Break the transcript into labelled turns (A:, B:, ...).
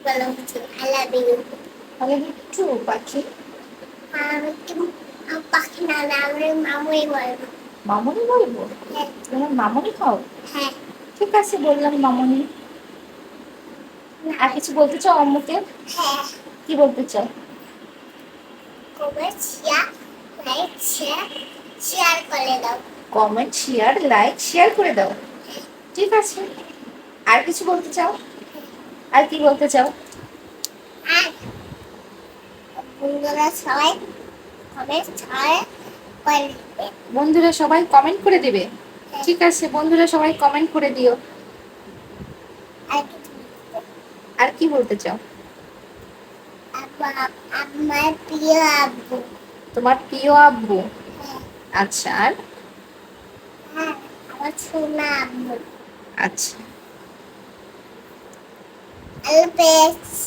A: বলো কিছু I love you.
B: তাহলে একটু পাখি
A: আমি কি পাখি না না আমি মামুই বলবো।
B: মামনি বলবো?
A: হ্যাঁ।
B: তোমার মামনি হও?
A: হ্যাঁ।
B: ঠিক আছে, বললাম মামনি। আর কিছু বলতে চাও আম্মুকে?
A: হ্যাঁ।
B: কি বলতে চাও?
A: কমেন্ট শেয়ার লাইক শেয়ার করে দাও।
B: কমেন্ট শেয়ার লাইক শেয়ার করে দাও। ঠিক আছে। আর কিছু বলতে চাও? আর কি বলতে চাও?
A: আর বন্ধুরা সবাই কমেন্ট করে দিবে।
B: বন্ধুরা সবাই কমেন্ট করে দিবে। ঠিক আছে, বন্ধুরা সবাই কমেন্ট করে দিও।
A: আর কিছু
B: আর কি বলতে চাও?
A: আমার প্রিয় আব্বু।
B: তোমার প্রিয় আব্বু?
A: হ্যাঁ।
B: আচ্ছা, আর?
A: হ্যাঁ, আমার সোনা আব্বু।
B: আচ্ছা।
A: আল্লাহ হাফেজ।